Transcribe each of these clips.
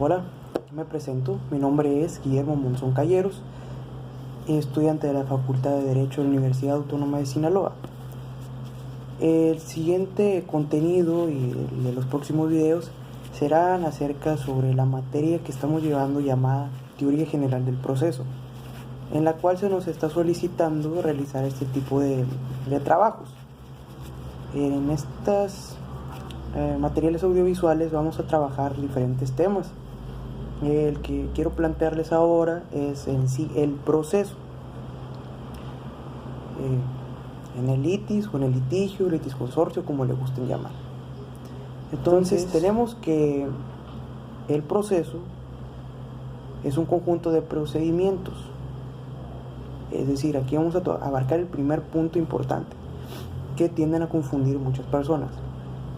Hola, me presento. Mi nombre es Guillermo Monzón Calleros, estudiante de la Facultad de Derecho de la Universidad Autónoma de Sinaloa. El siguiente contenido y de los próximos videos serán acerca sobre la materia que estamos llevando llamada Teoría General del Proceso, en la cual se nos está solicitando realizar este tipo de trabajos. En estas materiales audiovisuales vamos a trabajar diferentes temas. El que quiero plantearles ahora es en sí el proceso. En el litis o en el litigio, litis consorcio, como le gusten llamar. Entonces tenemos que el proceso es un conjunto de procedimientos. Es decir, aquí vamos a abarcar el primer punto importante que tienden a confundir muchas personas,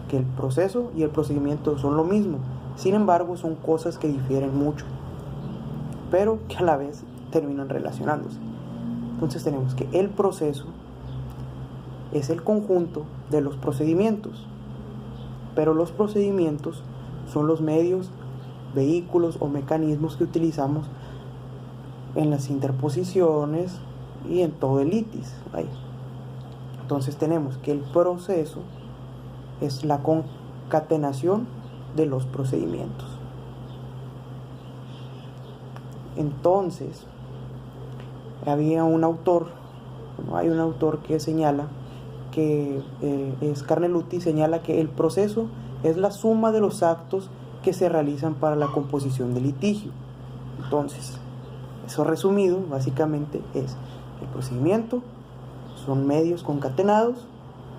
que el proceso y el procedimiento son lo mismo. Sin embargo, son cosas que difieren mucho, pero que a la vez terminan relacionándose. Entonces tenemos que el proceso es el conjunto de los procedimientos, pero los procedimientos son los medios, vehículos o mecanismos que utilizamos en las interposiciones y en todo el litis. Entonces tenemos que el proceso es la concatenación de los procedimientos. Entonces, hay un autor que señala que es Carnelutti, señala que el proceso es la suma de los actos que se realizan para la composición del litigio. Entonces, eso resumido, básicamente es el procedimiento, son medios concatenados,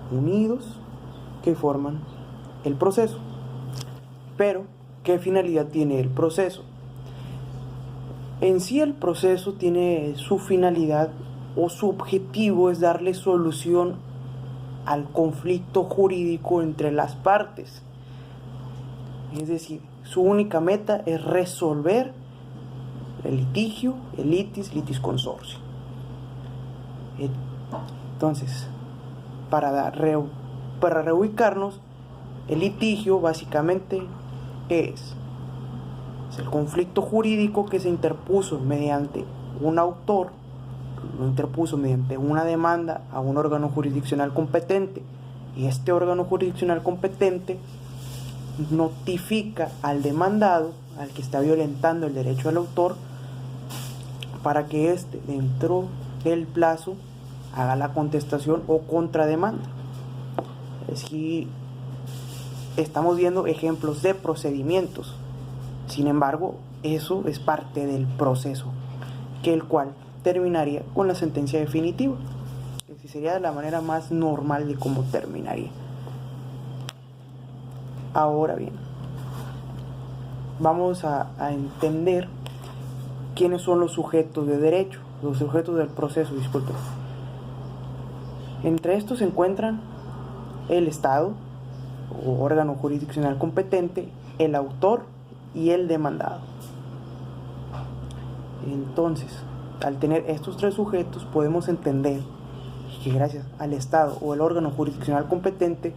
unidos, que forman el proceso. Pero, ¿qué finalidad tiene el proceso? En sí el proceso tiene su finalidad o su objetivo es darle solución al conflicto jurídico entre las partes. Es decir, su única meta es resolver el litigio, el litis consorcio. Entonces, para reubicarnos, el litigio básicamente es el conflicto jurídico que se interpuso mediante un autor, lo interpuso mediante una demanda a un órgano jurisdiccional competente, y este órgano jurisdiccional competente notifica al demandado, al que está violentando el derecho del autor, para que éste, dentro del plazo, haga la contestación o contrademanda. Es decir, estamos viendo ejemplos de procedimientos. Sin embargo, eso es parte del proceso, el cual terminaría con la sentencia definitiva. Esa sería la manera más normal de cómo terminaría. Ahora bien, vamos a entender quiénes son los sujetos de derecho, los sujetos del proceso, disculpen. Entre estos se encuentran el Estado, o órgano jurisdiccional competente, el autor y el demandado. Entonces, al tener estos tres sujetos, podemos entender que gracias al Estado o el órgano jurisdiccional competente,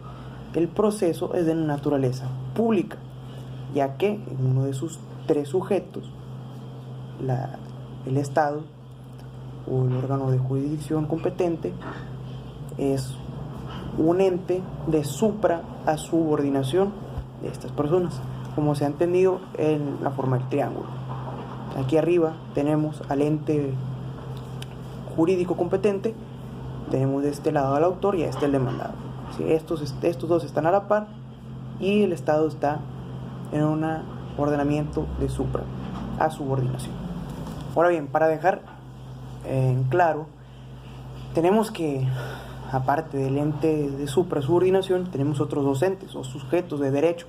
el proceso es de naturaleza pública, ya que en uno de sus tres sujetos, el Estado o el órgano de jurisdicción competente es un ente de supra a subordinación de estas personas, como se ha entendido en la forma del triángulo. Aquí arriba tenemos al ente jurídico competente, tenemos de este lado al autor y a este el demandado. ¿Sí? Estos dos están a la par y el Estado está en un ordenamiento de supra a subordinación. Ahora bien, para dejar en claro, tenemos que, aparte del ente de suprasubordinación, tenemos otros dos entes o sujetos de derecho.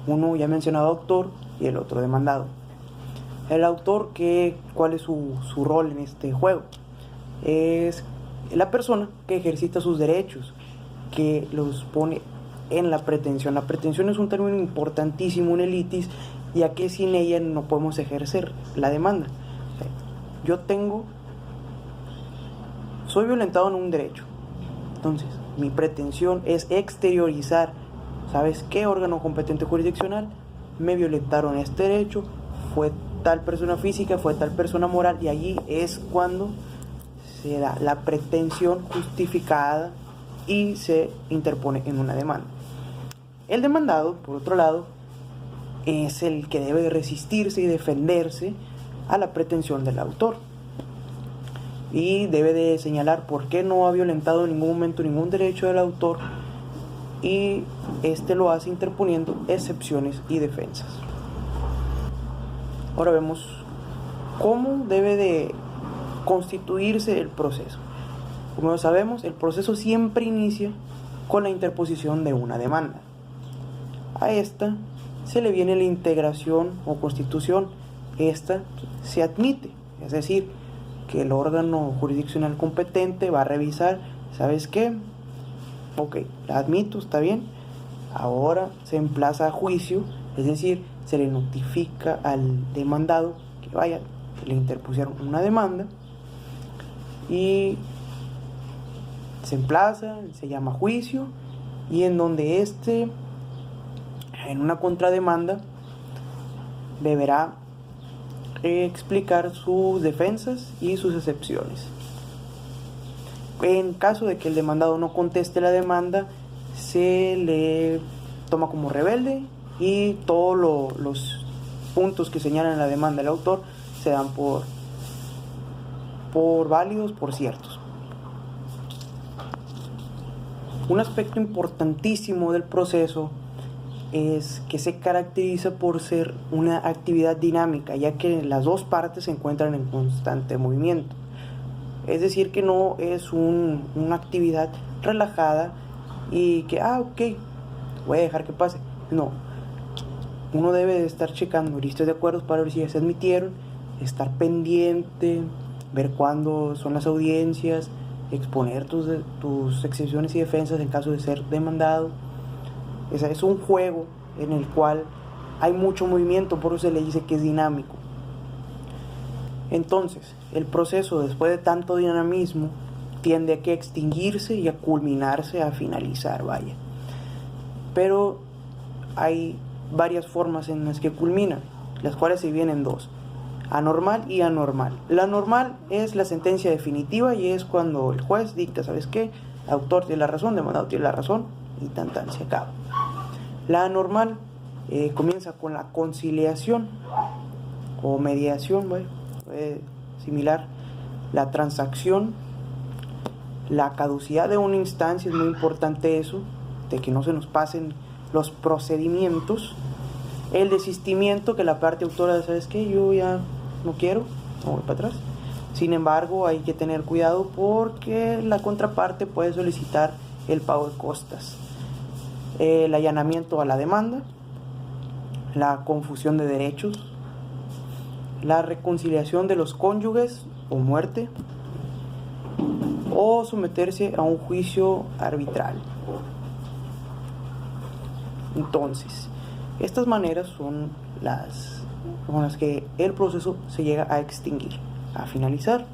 Uno ya mencionado, autor, y el otro demandado. El autor, ¿cuál es su rol en este juego? Es la persona que ejercita sus derechos, que los pone en la pretensión. La pretensión es un término importantísimo en el litis, ya que sin ella no podemos ejercer la demanda. Soy violentado en un derecho. Entonces, mi pretensión es exteriorizar, ¿sabes qué? Órgano competente jurisdiccional, me violentaron este derecho, fue tal persona física, fue tal persona moral, y allí es cuando se da la pretensión justificada y se interpone en una demanda. El demandado, por otro lado, es el que debe resistirse y defenderse a la pretensión del autor, y debe de señalar por qué no ha violentado en ningún momento ningún derecho del autor, y este lo hace interponiendo excepciones y defensas. Ahora vemos cómo debe de constituirse el proceso. Como sabemos, el proceso siempre inicia con la interposición de una demanda. A esta se le viene la integración o constitución. Esta se admite, es decir, que el órgano jurisdiccional competente va a revisar, ¿sabes qué? Ok, la admito, está bien. Ahora se emplaza a juicio, es decir, se le notifica al demandado que vaya, que le interpusieron una demanda, y se emplaza, se llama juicio, y en donde en una contrademanda, deberá explicar sus defensas y sus excepciones. En caso de que el demandado no conteste la demanda, se le toma como rebelde, y todos los puntos que señalan en la demanda del autor se dan por válidos, por ciertos. Un aspecto importantísimo del proceso es que se caracteriza por ser una actividad dinámica, ya que las dos partes se encuentran en constante movimiento. Es decir, que no es una actividad relajada y que, ok, voy a dejar que pase. No, uno debe de estar checando listas de acuerdos para ver si ya se admitieron, estar pendiente, ver cuándo son las audiencias, exponer tus excepciones y defensas en caso de ser demandado. Es un juego en el cual hay mucho movimiento, por eso se le dice que es dinámico. Entonces, el proceso, después de tanto dinamismo, tiende a que extinguirse y a culminarse, a finalizar, vaya. Pero hay varias formas en las que culminan, las cuales se dividen en dos: anormal y anormal. La normal es la sentencia definitiva, y es cuando el juez dicta, ¿sabes qué? Autor tiene la razón, demandado tiene la razón, y tan se acaba. La anormal comienza con la conciliación o mediación, similar, la transacción, la caducidad de una instancia, es muy importante eso, de que no se nos pasen los procedimientos, el desistimiento, que la parte autora, ¿sabes qué? Yo ya no quiero, no voy para atrás. Sin embargo, hay que tener cuidado porque la contraparte puede solicitar el pago de costas. El allanamiento a la demanda, la confusión de derechos, la reconciliación de los cónyuges o muerte, o someterse a un juicio arbitral. Entonces, estas maneras son las con las que el proceso se llega a extinguir, a finalizar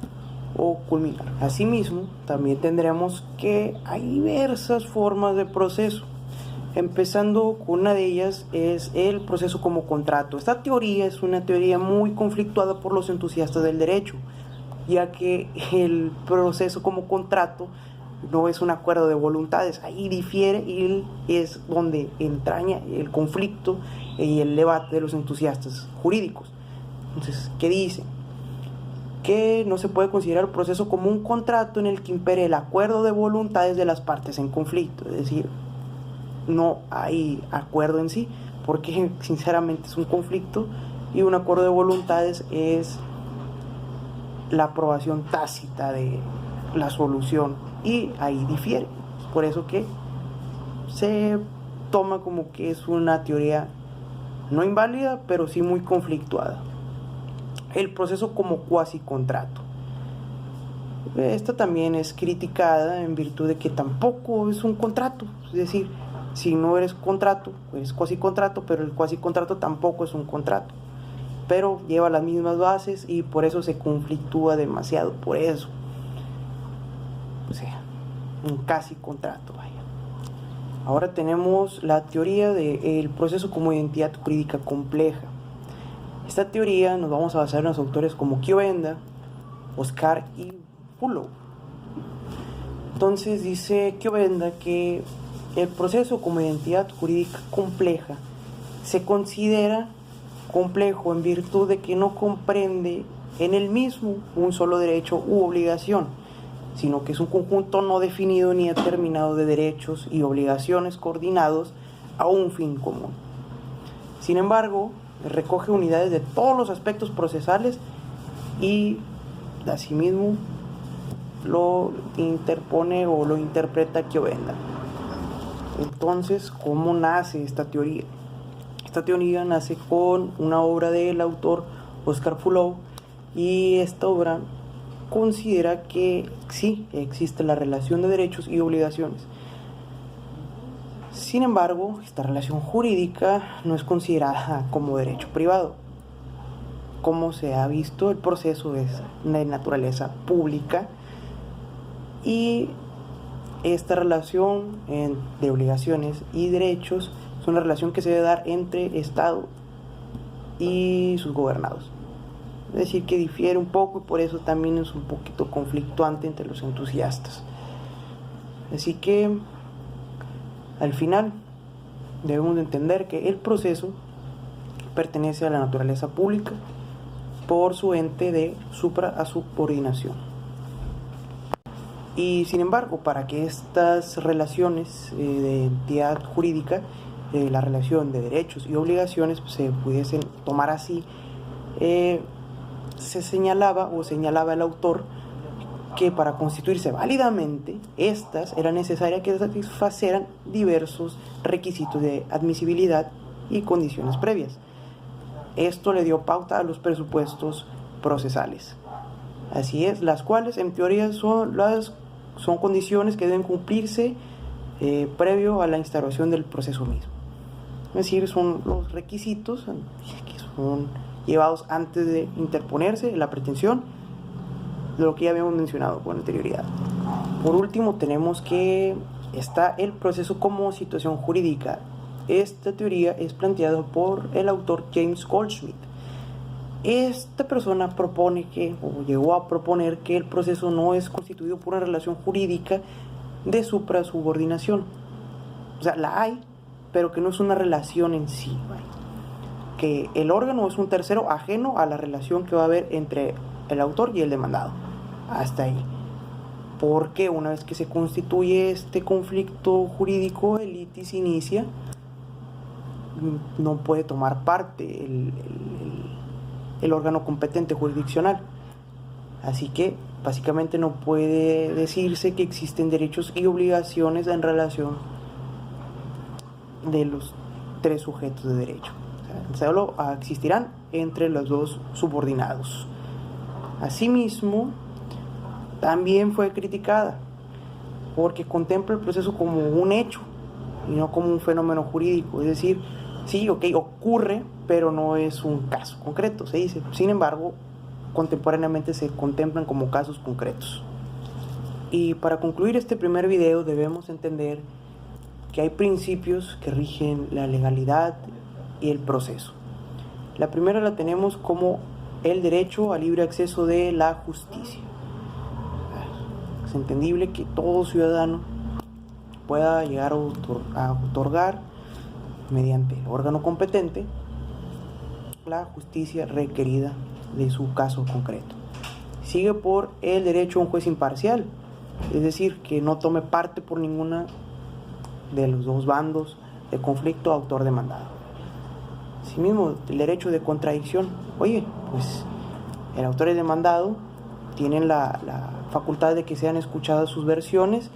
o culminar. Asimismo, también tendremos que hay diversas formas de proceso. Empezando con una de ellas es el proceso como contrato. Esta teoría es una teoría muy conflictuada por los entusiastas del derecho, ya que el proceso como contrato no es un acuerdo de voluntades, ahí difiere y es donde entraña el conflicto y el debate de los entusiastas jurídicos. Entonces, ¿qué dicen? Que no se puede considerar el proceso como un contrato en el que impere el acuerdo de voluntades de las partes en conflicto, es decir, no hay acuerdo en sí, porque sinceramente es un conflicto, y un acuerdo de voluntades es la aprobación tácita de la solución, y ahí difiere. Por eso que se toma como que es una teoría no inválida, pero sí muy conflictuada. El proceso como cuasi contrato. Esta también es criticada en virtud de que tampoco es un contrato, es decir, si no eres contrato, eres cuasi contrato, pero el cuasi contrato tampoco es un contrato, pero lleva las mismas bases y por eso se conflictúa demasiado, por eso, o sea, un casi contrato, vaya. Ahora tenemos la teoría del proceso como identidad jurídica compleja. Esta teoría nos vamos a basar en los autores como Chiovenda, Oscar y Fullow. Entonces dice Chiovenda que el proceso como identidad jurídica compleja se considera complejo en virtud de que no comprende en el mismo un solo derecho u obligación, sino que es un conjunto no definido ni determinado de derechos y obligaciones coordinados a un fin común. Sin embargo, recoge unidades de todos los aspectos procesales y asimismo lo interpone o lo interpreta Chiovenda. Entonces, ¿cómo nace esta teoría? Esta teoría nace con una obra del autor Oscar Fullow, y esta obra considera que sí existe la relación de derechos y obligaciones. Sin embargo, esta relación jurídica no es considerada como derecho privado. Como se ha visto, el proceso es de naturaleza pública y esta relación de obligaciones y derechos es una relación que se debe dar entre Estado y sus gobernados. Es decir, que difiere un poco y por eso también es un poquito conflictuante entre los entusiastas. Así que, al final, debemos de entender que el proceso pertenece a la naturaleza pública por su ente de supra-subordinación. Y sin embargo, para que estas relaciones de entidad jurídica, la relación de derechos y obligaciones, se pudiesen tomar así, se señalaba el autor que para constituirse válidamente, estas era necesaria que satisfacieran diversos requisitos de admisibilidad y condiciones previas. Esto le dio pauta a los presupuestos procesales. Así es, las cuales en teoría son condiciones que deben cumplirse previo a la instauración del proceso mismo. Es decir, son los requisitos que son llevados antes de interponerse la pretensión, de lo que ya habíamos mencionado con anterioridad. Por último, tenemos que está el proceso como situación jurídica. Esta teoría es planteada por el autor James Goldsmith. Esta persona llegó a proponer que el proceso no es constituido por una relación jurídica de suprasubordinación. O sea, la hay, pero que no es una relación en sí, ¿vale? Que el órgano es un tercero ajeno a la relación que va a haber entre el autor y el demandado. Hasta ahí. Porque una vez que se constituye este conflicto jurídico, el litis inicia, no puede tomar parte el órgano competente jurisdiccional. Así que básicamente no puede decirse que existen derechos y obligaciones en relación de los tres sujetos de derecho. Solo existirán entre los dos subordinados. Asimismo, también fue criticada porque contempla el proceso como un hecho y no como un fenómeno jurídico. Es decir, sí, ocurre, pero no es un caso concreto, se dice. Sin embargo, contemporáneamente se contemplan como casos concretos. Y para concluir este primer video debemos entender que hay principios que rigen la legalidad y el proceso. La primera la tenemos como el derecho al libre acceso de la justicia. Es entendible que todo ciudadano pueda llegar a otorgar mediante el órgano competente la justicia requerida de su caso concreto. Sigue por el derecho a un juez imparcial, es decir, que no tome parte por ninguna de los dos bandos de conflicto autor demandado. Asimismo, el derecho de contradicción. Pues el autor y el demandado tienen la facultad de que sean escuchadas sus versiones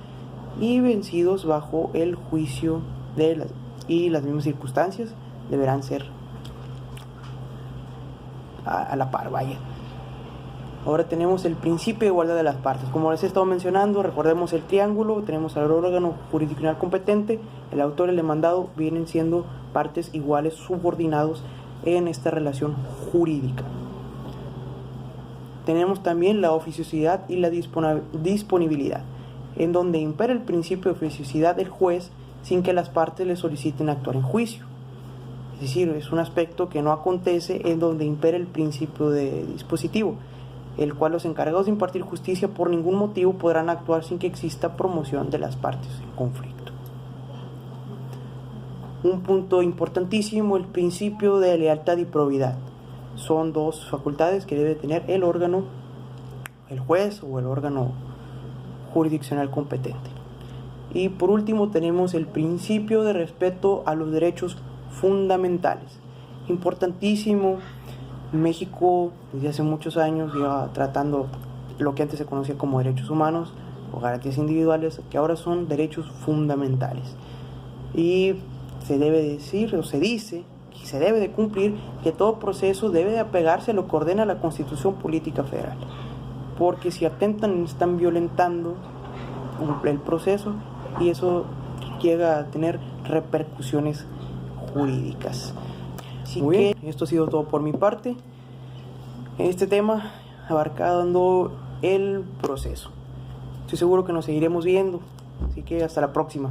y vencidos bajo el juicio y las mismas circunstancias deberán ser a la par, vaya. Ahora tenemos el principio de igualdad de las partes. Como les he estado mencionando, recordemos el triángulo, tenemos al órgano jurisdiccional competente, el autor y el demandado vienen siendo partes iguales, subordinados en esta relación jurídica. Tenemos también la oficiosidad y la disponibilidad, en donde impera el principio de oficiosidad del juez sin que las partes le soliciten actuar en juicio. Es decir, es un aspecto que no acontece en donde impera el principio de dispositivo, el cual los encargados de impartir justicia por ningún motivo podrán actuar sin que exista promoción de las partes en conflicto. Un punto importantísimo, el principio de lealtad y probidad. Son dos facultades que debe tener el órgano, el juez o el órgano jurisdiccional competente. Y por último tenemos el principio de respeto a los derechos fundamentales. Importantísimo. México desde hace muchos años lleva tratando lo que antes se conocía como derechos humanos o garantías individuales, que ahora son derechos fundamentales. Y se debe decir o se dice que se debe de cumplir que todo proceso debe de apegarse a lo que ordena la Constitución Política Federal, porque si atentan están violentando el proceso y eso llega a tener repercusiones jurídicas. Así que esto ha sido todo por mi parte en este tema abarcando el proceso. Estoy seguro que nos seguiremos viendo, así que hasta la próxima.